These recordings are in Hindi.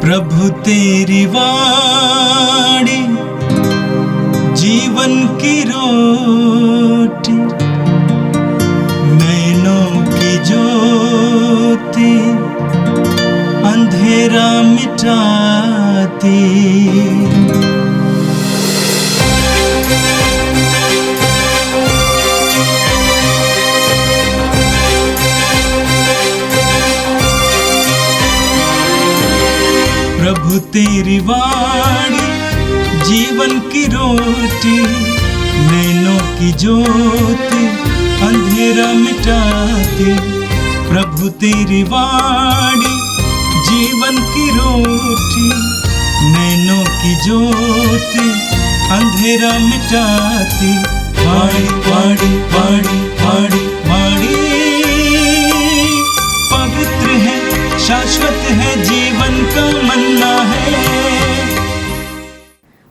प्रभु तेरी वाणी जीवन की रोटी, नैनों की ज्योति अंधेरा मिटाती। प्रभु तेरी वाणी जीवन की रोटी, नैनों की ज्योति अंधेरा मिटाती। प्रभु तेरी वाणी जीवन की रोटी, नैनों की ज्योति अंधेरा मिटाती। वाणी वाणी वाणी वाणी वाणी पवित्र है, शाश्वत है, जीवन का मन्ना है।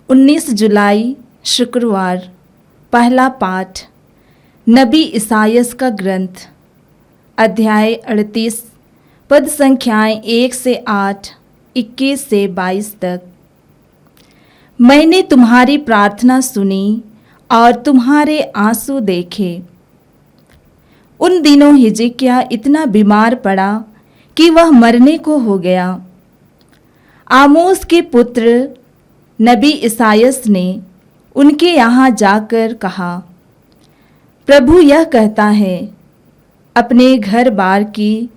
19 जुलाई शुक्रवार। पहला पाठ नबी इसायास का ग्रंथ, अध्याय 38, पद संख्याएं 1 से 8, 21 से 22 तक। मैंने तुम्हारी प्रार्थना सुनी और तुम्हारे आंसू देखे। उन दिनों हिजकिय्याह इतना बीमार पड़ा कि वह मरने को हो गया। आमोस के पुत्र नबी इसायास ने उनके यहाँ जाकर कहा, प्रभु यह कहता है, अपने घर बार की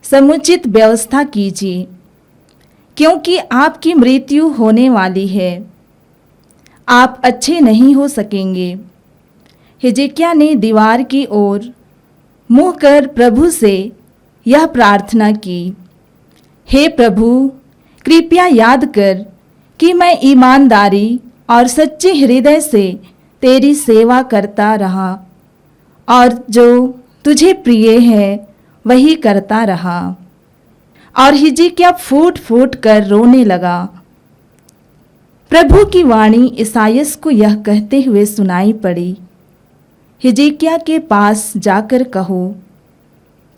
समुचित व्यवस्था कीजिए, क्योंकि आपकी मृत्यु होने वाली है, आप अच्छे नहीं हो सकेंगे। हिजकिय्याह ने दीवार की ओर मुँह कर प्रभु से यह प्रार्थना की, हे प्रभु, कृपया याद कर कि मैं ईमानदारी और सच्चे हृदय से तेरी सेवा करता रहा और जो तुझे प्रिय है वही करता रहा। और हिजकिय्याह फूट फूट कर रोने लगा। प्रभु की वाणी इसायास को यह कहते हुए सुनाई पड़ी, हिजकिय्याह के पास जाकर कहो,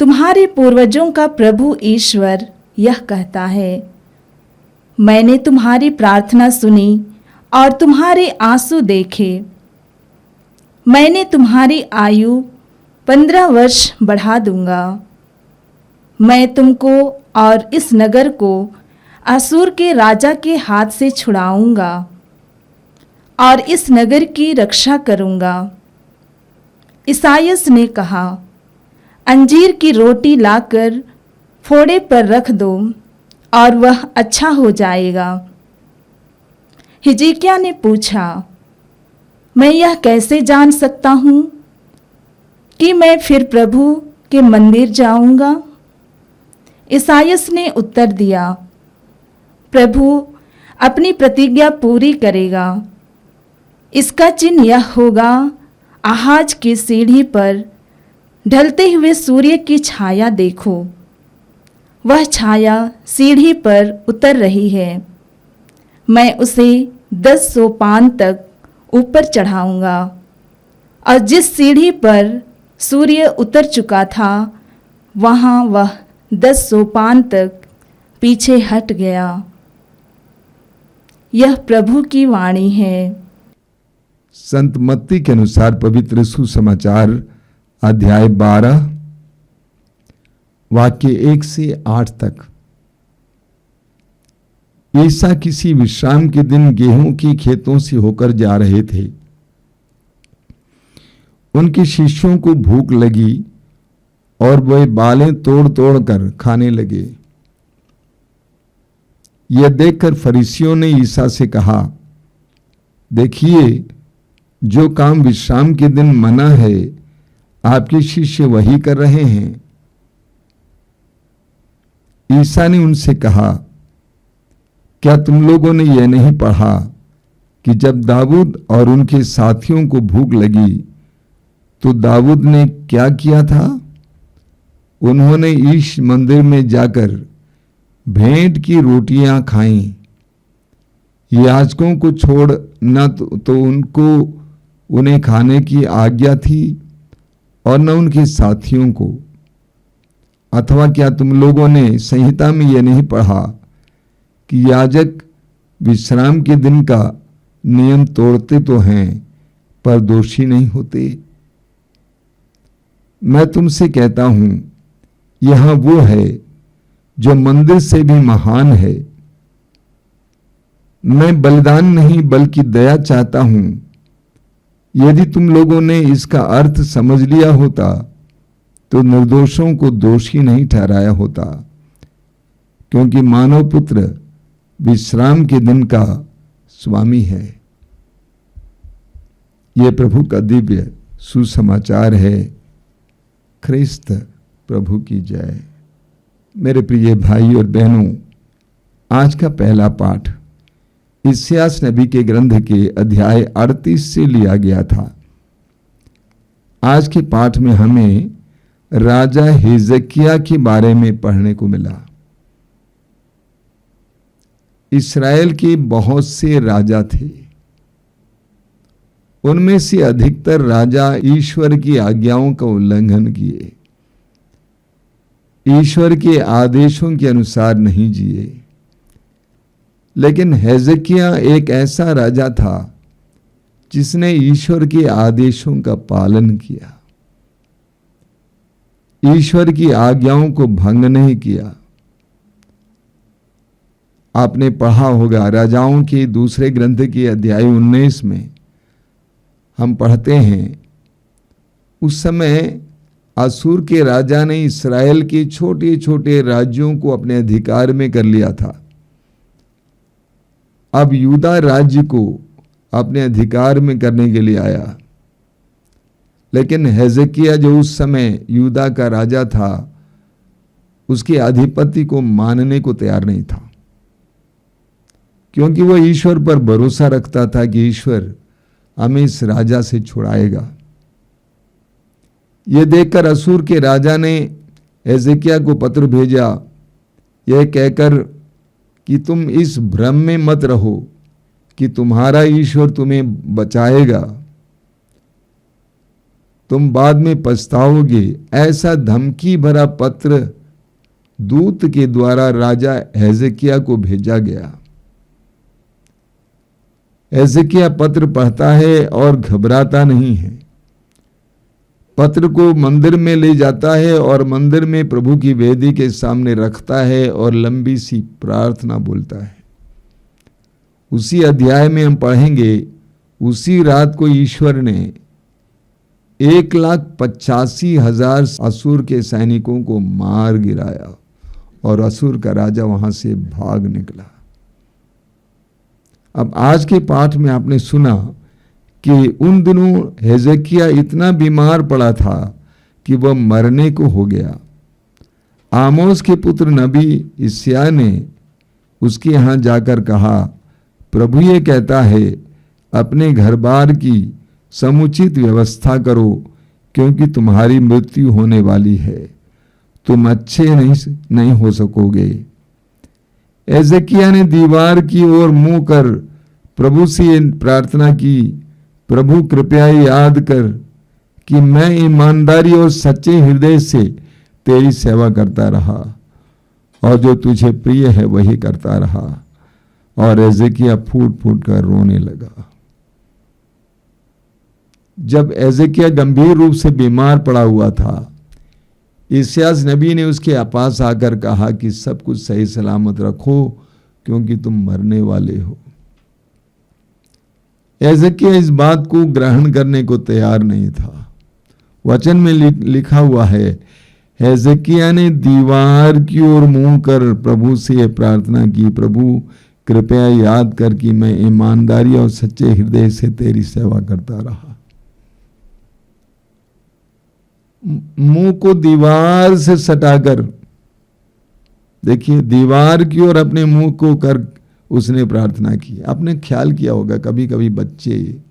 तुम्हारे पूर्वजों का प्रभु ईश्वर यह कहता है, मैंने तुम्हारी प्रार्थना सुनी और तुम्हारे आंसू देखे। मैंने तुम्हारी आयु 15 वर्ष बढ़ा दूंगा। मैं तुमको और इस नगर को असूर के राजा के हाथ से छुड़ाऊंगा और इस नगर की रक्षा करूंगा। इसायास ने कहा, अंजीर की रोटी लाकर फोड़े पर रख दो और वह अच्छा हो जाएगा। हिजकिय्याह ने पूछा, मैं यह कैसे जान सकता हूँ कि मैं फिर प्रभु के मंदिर जाऊंगा? इसायास ने उत्तर दिया, प्रभु अपनी प्रतिज्ञा पूरी करेगा। इसका चिन्ह यह होगा, आहाज की सीढ़ी पर ढलते हुए सूर्य की छाया देखो। वह छाया सीढ़ी पर उतर रही है। मैं उसे 10 सोपान तक ऊपर चढ़ाऊंगा और जिस सीढ़ी पर सूर्य उतर चुका था वहाँ वह 10 सोपान तक पीछे हट गया। यह प्रभु की वाणी है। संत मत्ती के अनुसार पवित्र सुसमाचार अध्याय 12 वाक्य 1 से 8 तक। ईसा किसी विश्राम के दिन गेहूं के खेतों से होकर जा रहे थे। उनके शिष्यों को भूख लगी और वे बालें तोड़ तोड़ कर खाने लगे। यह देखकर फरीसियों ने ईसा से कहा, देखिए, जो काम विश्राम के दिन मना है आपके शिष्य वही कर रहे हैं। ईसा ने उनसे कहा, क्या तुम लोगों ने यह नहीं पढ़ा कि जब दाऊद और उनके साथियों को भूख लगी तो दाऊद ने क्या किया था? उन्होंने ईश मंदिर में जाकर भेंट की रोटियां खाईं। याजकों को छोड़ न तो उनको उन्हें खाने की आज्ञा थी और न उनके साथियों को। अथवा क्या तुम लोगों ने संहिता में यह नहीं पढ़ा कि याजक विश्राम के दिन का नियम तोड़ते तो हैं पर दोषी नहीं होते। मैं तुमसे कहता हूं, यह वो है जो मंदिर से भी महान है। मैं बलिदान नहीं बल्कि दया चाहता हूं। यदि तुम लोगों ने इसका अर्थ समझ लिया होता तो निर्दोषों को दोषी नहीं ठहराया होता, क्योंकि मानव पुत्र विश्राम के दिन का स्वामी है। यह प्रभु का दिव्य सुसमाचार है। ख्रिस्त प्रभु की जय। मेरे प्रिय भाई और बहनों, आज का पहला पाठ इस्यास नबी के ग्रंथ के अध्याय 38 से लिया गया था। आज के पाठ में हमें राजा हिजकिय्याह के बारे में पढ़ने को मिला। इस्राएल के बहुत से राजा थे। उनमें से अधिकतर राजा ईश्वर की आज्ञाओं का उल्लंघन किए, ईश्वर के आदेशों के अनुसार नहीं जिए। लेकिन हिजकिय्याह एक ऐसा राजा था जिसने ईश्वर के आदेशों का पालन किया, ईश्वर की आज्ञाओं को भंग नहीं किया। आपने पढ़ा होगा, राजाओं के दूसरे ग्रंथ के अध्याय 19 में हम पढ़ते हैं, उस समय असूर के राजा ने इस्राएल के छोटे छोटे राज्यों को अपने अधिकार में कर लिया था। अब यूदा राज्य को अपने अधिकार में करने के लिए आया। लेकिन हिजकिय्याह जो उस समय यूदा का राजा था, उसके अधिपति को मानने को तैयार नहीं था, क्योंकि वह ईश्वर पर भरोसा रखता था कि ईश्वर हमें इस राजा से छुड़ाएगा। यह देखकर असूर के राजा ने हिजकिय्याह को पत्र भेजा, यह कहकर कि तुम इस भ्रम में मत रहो कि तुम्हारा ईश्वर तुम्हें बचाएगा, तुम बाद में पछताओगे। ऐसा धमकी भरा पत्र दूत के द्वारा राजा हिजकिय्याह को भेजा गया। हिजकिय्याह पत्र पढ़ता है और घबराता नहीं है। पत्र को मंदिर में ले जाता है और मंदिर में प्रभु की वेदी के सामने रखता है और लंबी सी प्रार्थना बोलता है। उसी अध्याय में हम पढ़ेंगे, उसी रात को ईश्वर ने 1,85,000 असुर के सैनिकों को मार गिराया और असुर का राजा वहां से भाग निकला। अब आज के पाठ में आपने सुना कि उन दिनों हिजकिय्याह इतना बीमार पड़ा था कि वह मरने को हो गया। आमोस के पुत्र नबी यशायाह ने उसके यहां जाकर कहा, प्रभु ये कहता है, अपने घर बार की समुचित व्यवस्था करो, क्योंकि तुम्हारी मृत्यु होने वाली है, तुम अच्छे नहीं हो सकोगे। हिजकिय्याह ने दीवार की ओर मुंह कर प्रभु से प्रार्थना की, प्रभु कृपया याद कर कि मैं ईमानदारी और सच्चे हृदय से तेरी सेवा करता रहा और जो तुझे प्रिय है वही करता रहा। और हिजकिय्याह फूट फूट कर रोने लगा। जब हिजकिय्याह गंभीर रूप से बीमार पड़ा हुआ था, यशायाह नबी ने उसके पास आकर कहा कि सब कुछ सही सलामत रखो, क्योंकि तुम मरने वाले हो। हिजकिय्याह इस बात को ग्रहण करने को तैयार नहीं था। वचन में लिखा हुआ है, हिजकिय्याह ने दीवार की ओर मुंह कर प्रभु से प्रार्थना की, प्रभु कृपया याद कर कि मैं ईमानदारी और सच्चे हृदय से तेरी सेवा करता रहा। मुंह को दीवार से सटाकर, देखिए दीवार की ओर अपने मुंह को कर उसने प्रार्थना की। आपने ख्याल किया होगा, कभी कभी बच्चे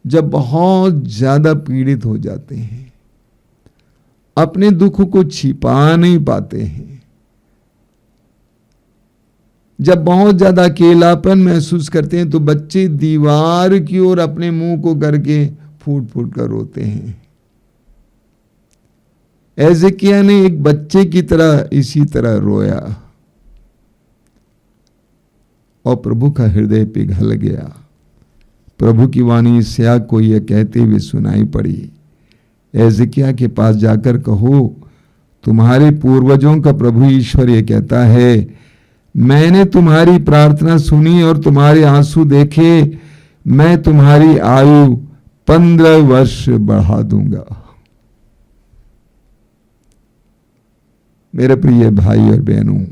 जब बहुत ज्यादा पीड़ित हो जाते हैं, अपने दुख को छिपा नहीं पाते हैं, जब बहुत ज्यादा अकेलापन महसूस करते हैं, तो बच्चे दीवार की ओर अपने मुंह को करके फूट फूट कर रोते हैं। हिजकिय्याह ने एक बच्चे की तरह इसी तरह रोया। और प्रभु का हृदय पिघल गया। प्रभु की वाणी यशायाह को यह कहते हुए सुनाई पड़ी, हिजकिय्याह के पास जाकर कहो, तुम्हारे पूर्वजों का प्रभु ईश्वर ये कहता है, मैंने तुम्हारी प्रार्थना सुनी और तुम्हारे आंसू देखे, मैं तुम्हारी आयु 15 वर्ष बढ़ा दूंगा। मेरे प्रिय भाई और बहनों,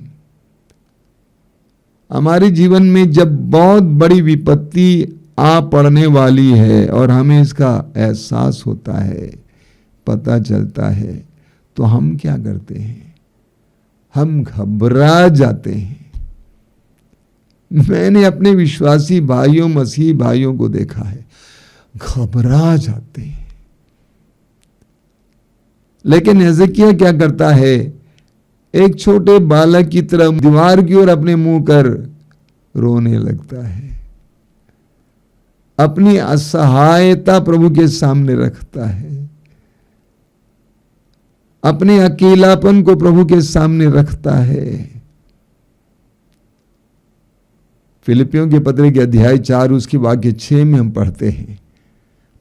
हमारे जीवन में जब बहुत बड़ी विपत्ति आ पड़ने वाली है और हमें इसका एहसास होता है, पता चलता है, तो हम क्या करते हैं? हम घबरा जाते हैं। मैंने अपने विश्वासी भाइयों, मसीही भाइयों को देखा है, घबरा जाते हैं। लेकिन हिजकिय्याह क्या करता है? एक छोटे बालक की तरह दीवार की ओर अपने मुंह कर रोने लगता है, अपनी असहायता प्रभु के सामने रखता है, अपने अकेलापन को प्रभु के सामने रखता है। फिलिपियों के पत्र के अध्याय 4 उसके वाक्य 6 में हम पढ़ते हैं,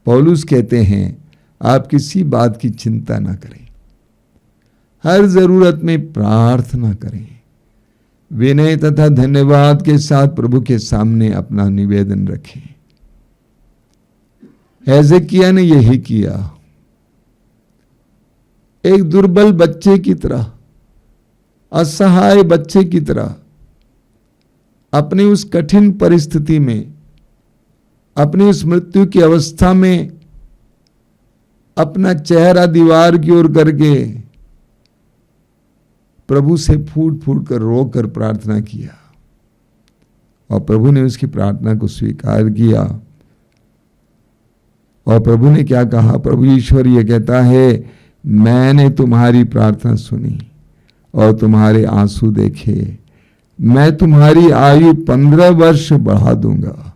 पौलुस कहते हैं, आप किसी बात की चिंता ना करें, हर जरूरत में प्रार्थना करें, विनय तथा धन्यवाद के साथ प्रभु के सामने अपना निवेदन रखें। हिजकिय्याह ने यही किया। एक दुर्बल बच्चे की तरह, असहाय बच्चे की तरह अपनी उस कठिन परिस्थिति में, अपनी उस मृत्यु की अवस्था में अपना चेहरा दीवार की ओर करके प्रभु से फूट फूट कर रोकर प्रार्थना किया और प्रभु ने उसकी प्रार्थना को स्वीकार किया। और प्रभु ने क्या कहा? प्रभु ईश्वर ये कहता है, मैंने तुम्हारी प्रार्थना सुनी और तुम्हारे आंसू देखे, मैं तुम्हारी आयु 15 वर्ष बढ़ा दूंगा।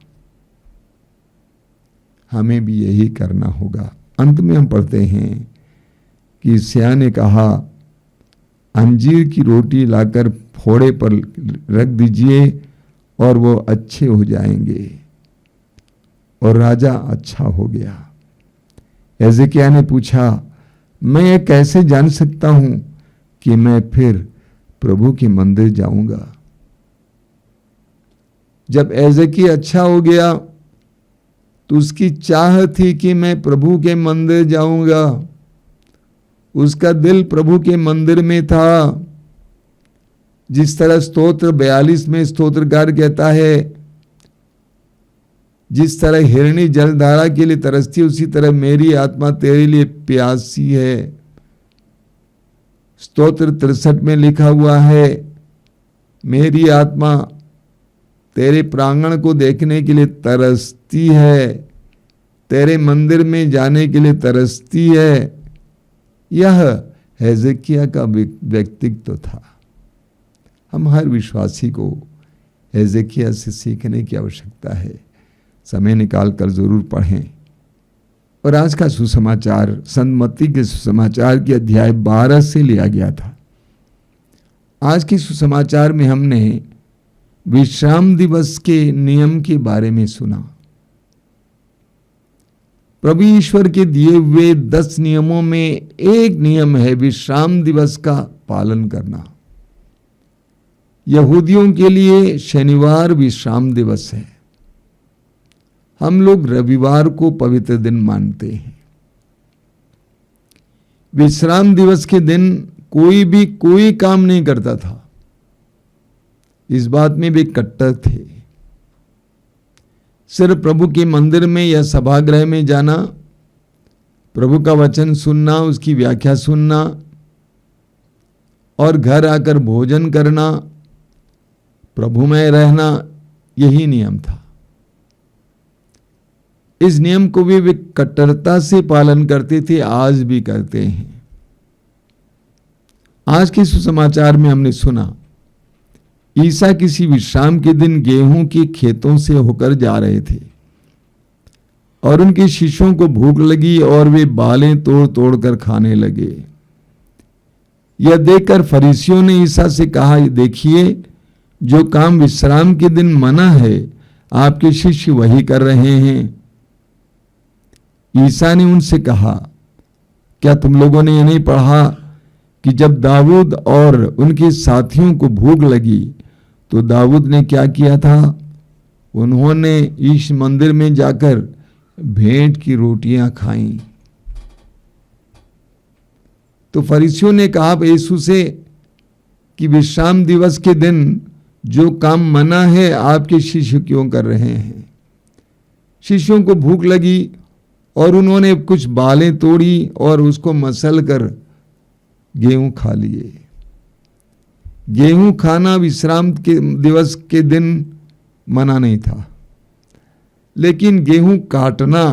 हमें भी यही करना होगा। अंत में हम पढ़ते हैं कि यशायाह ने कहा, अंजीर की रोटी लाकर फोड़े पर रख दीजिए और वो अच्छे हो जाएंगे। और राजा अच्छा हो गया। हिजकिय्याह ने पूछा, मैं ये कैसे जान सकता हूं कि मैं फिर प्रभु के मंदिर जाऊंगा? जब हिजकिय्याह अच्छा हो गया तो उसकी चाह थी कि मैं प्रभु के मंदिर जाऊंगा। उसका दिल प्रभु के मंदिर में था। जिस तरह स्तोत्र 42 में स्तोत्रकार कहता है, जिस तरह हिरणी जलधारा के लिए तरसती, उसी तरह मेरी आत्मा तेरे लिए प्यासी है। स्तोत्र 63 में लिखा हुआ है, मेरी आत्मा तेरे प्रांगण को देखने के लिए तरसती है, तेरे मंदिर में जाने के लिए तरसती है। यह हिजकिय्याह का व्यक्तित्व था। हम हर विश्वासी को हिजकिय्याह से सीखने की आवश्यकता है। समय निकाल कर जरूर पढ़ें। और आज का सुसमाचार संत मत्ती के सुसमाचार के अध्याय 12 से लिया गया था। आज के सुसमाचार में हमने विश्राम दिवस के नियम के बारे में सुना। प्रभु ईश्वर के दिए हुए 10 नियमों में एक नियम है विश्राम दिवस का पालन करना। यहूदियों के लिए शनिवार विश्राम दिवस है। हम लोग रविवार को पवित्र दिन मानते हैं। विश्राम दिवस के दिन कोई भी कोई काम नहीं करता था। इस बात में वे कट्टर थे। सिर्फ प्रभु के मंदिर में या सभागृह में जाना, प्रभु का वचन सुनना, उसकी व्याख्या सुनना और घर आकर भोजन करना, प्रभुमय रहना, यही नियम था। इस नियम को भी वे कट्टरता से पालन करते थे, आज भी करते हैं। आज के सुसमाचार में हमने सुना, ईसा किसी विश्राम के दिन गेहूं के खेतों से होकर जा रहे थे और उनके शिष्यों को भूख लगी और वे बालें तोड़ तोड़ कर खाने लगे। यह देखकर फरीसियों ने ईसा से कहा, देखिए जो काम विश्राम के दिन मना है आपके शिष्य वही कर रहे हैं। ईसा ने उनसे कहा, क्या तुम लोगों ने ये नहीं पढ़ा कि जब दाऊद और उनके साथियों को भूख लगी तो दाऊद ने क्या किया था? उन्होंने इस मंदिर में जाकर भेंट की रोटियां खाईं। तो फरीसियों ने कहा यीशु से कि विश्राम दिवस के दिन जो काम मना है आपके शिष्य क्यों कर रहे हैं? शिष्यों को भूख लगी और उन्होंने कुछ बालें तोड़ी और उसको मसल कर गेहूं खा लिए। गेहूं खाना विश्राम के दिवस के दिन मना नहीं था, लेकिन गेहूं काटना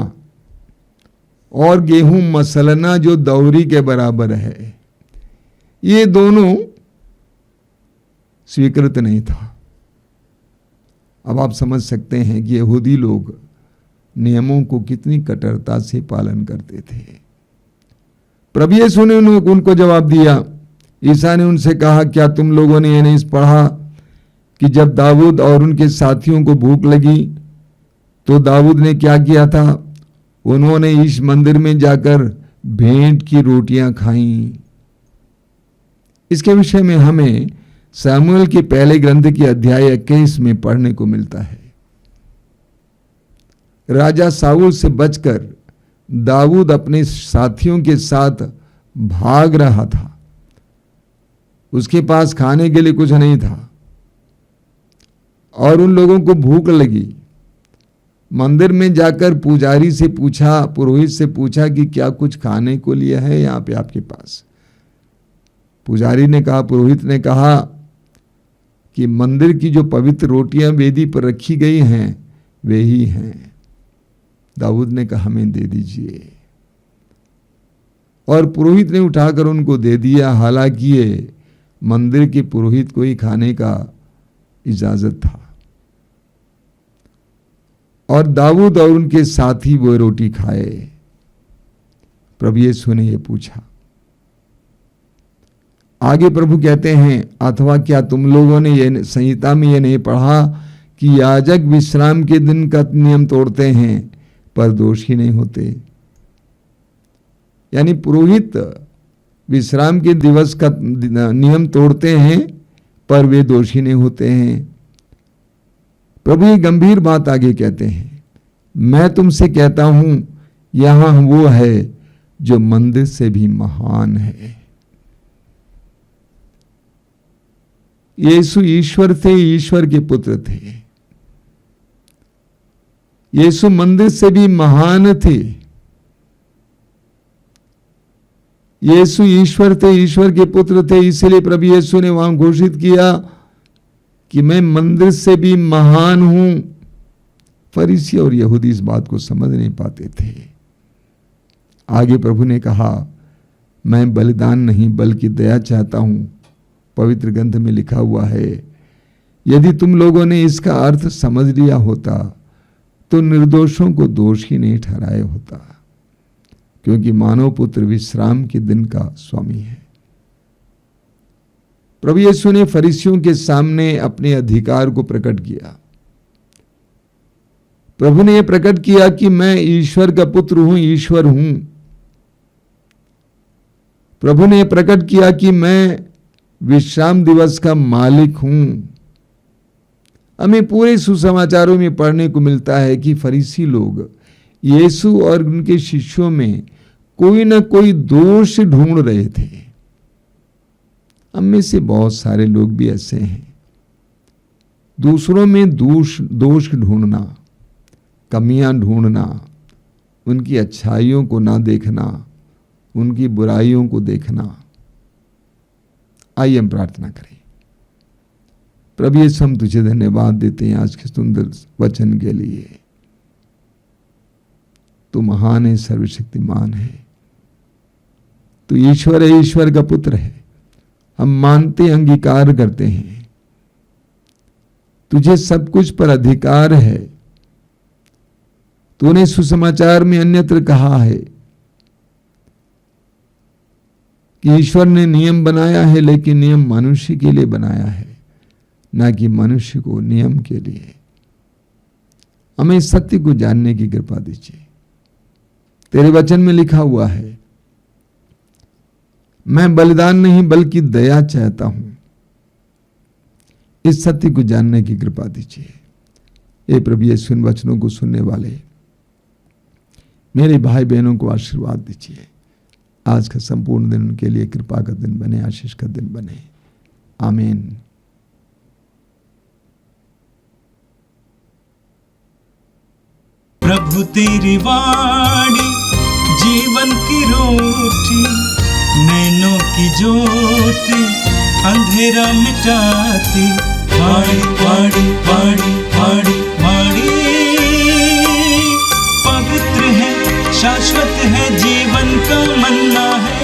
और गेहूं मसलना जो दौरी के बराबर है, ये दोनों स्वीकृत नहीं था। अब आप समझ सकते हैं कि यहूदी लोग नियमों को कितनी कठोरता से पालन करते थे। प्रभु यीशु ने उनको जवाब दिया। ईसा ने उनसे कहा, क्या तुम लोगों ने ये नहीं पढ़ा कि जब दाऊद और उनके साथियों को भूख लगी तो दाऊद ने क्या किया था? उन्होंने इस मंदिर में जाकर भेंट की रोटियां खाईं। इसके विषय में हमें सामुएल के पहले ग्रंथ के अध्याय 21 में पढ़ने को मिलता है। राजा साउल से बचकर दाऊद अपने साथियों के साथ भाग रहा था। उसके पास खाने के लिए कुछ नहीं था और उन लोगों को भूख लगी। मंदिर में जाकर पुजारी से पूछा, पुरोहित से पूछा कि क्या कुछ खाने को लिया है यहाँ पे आपके पास? पुजारी ने कहा, पुरोहित ने कहा कि मंदिर की जो पवित्र रोटियां वेदी पर रखी गई हैं वे ही हैं। दाऊद ने कहा, हमें दे दीजिए, और पुरोहित ने उठाकर उनको दे दिया। हालांकि ये मंदिर के पुरोहित को ही खाने का इजाजत था, और दाऊद और उनके साथी वो रोटी खाए। प्रभु यीशु ने ये पूछा। आगे प्रभु कहते हैं, अथवा क्या तुम लोगों ने ये संहिता में ये नहीं पढ़ा कि याजक विश्राम के दिन का नियम तोड़ते हैं पर दोषी नहीं होते? यानी पुरोहित विश्राम के दिवस का नियम तोड़ते हैं पर वे दोषी नहीं होते हैं। प्रभु ये गंभीर बात आगे कहते हैं, मैं तुमसे कहता हूं यहां वो है जो मंदिर से भी महान है। यीशु ईश्वर थे, ईश्वर के पुत्र थे। यीशु मंदिर से भी महान थे। यीशु ईश्वर थे, ईश्वर के पुत्र थे। इसलिए प्रभु यीशु ने वहां घोषित किया कि मैं मंदिर से भी महान हूं। फरीसी और यहूदी इस बात को समझ नहीं पाते थे। आगे प्रभु ने कहा, मैं बलिदान नहीं बल्कि दया चाहता हूं। पवित्र ग्रंथ में लिखा हुआ है, यदि तुम लोगों ने इसका अर्थ समझ लिया होता तो निर्दोषों को दोषी नहीं ठहराया होता, क्योंकि मानव पुत्र विश्राम के दिन का स्वामी है। प्रभु यीशु ने फरीसियों के सामने अपने अधिकार को प्रकट किया। प्रभु ने यह प्रकट किया कि मैं ईश्वर का पुत्र हूं, ईश्वर हूं। प्रभु ने यह प्रकट किया कि मैं विश्राम दिवस का मालिक हूं। हमें पूरे सुसमाचारों में पढ़ने को मिलता है कि फरीसी लोग यीशु और उनके शिष्यों में कोई ना कोई दोष ढूंढ रहे थे। हम में से बहुत सारे लोग भी ऐसे हैं, दूसरों में दोष ढूंढना, कमियां ढूंढना, उनकी अच्छाइयों को ना देखना, उनकी बुराइयों को देखना। आइए हम प्रार्थना करें। प्रभु यीशु, हम तुझे धन्यवाद देते हैं आज के सुंदर वचन के लिए। तू महान है, सर्वशक्तिमान है, तू ईश्वर है, ईश्वर का पुत्र है। हम मानते, अंगीकार करते हैं, तुझे सब कुछ पर अधिकार है। तूने सुसमाचार में अन्यत्र कहा है कि ईश्वर ने नियम बनाया है, लेकिन नियम मनुष्य के लिए बनाया है, ना कि मनुष्य को नियम के लिए। हमें इस सत्य को जानने की कृपा दीजिए। तेरे वचन में लिखा हुआ है, मैं बलिदान नहीं बल्कि दया चाहता हूं। इस सत्य को जानने की कृपा दीजिए। हे प्रभु यीशु, इन वचनों को सुनने वाले मेरे भाई बहनों को आशीर्वाद दीजिए। आज का संपूर्ण दिन उनके लिए कृपा का दिन बने, आशीष का दिन बने। आमीन। प्रभु तेरी वाणी जीवन की रोटी, नैनों की ज्योति अंधेरा मिटाती। वाणी वाणी वाणी वाणी वाणी पवित्र है, शाश्वत है, जीवन का मन्ना है।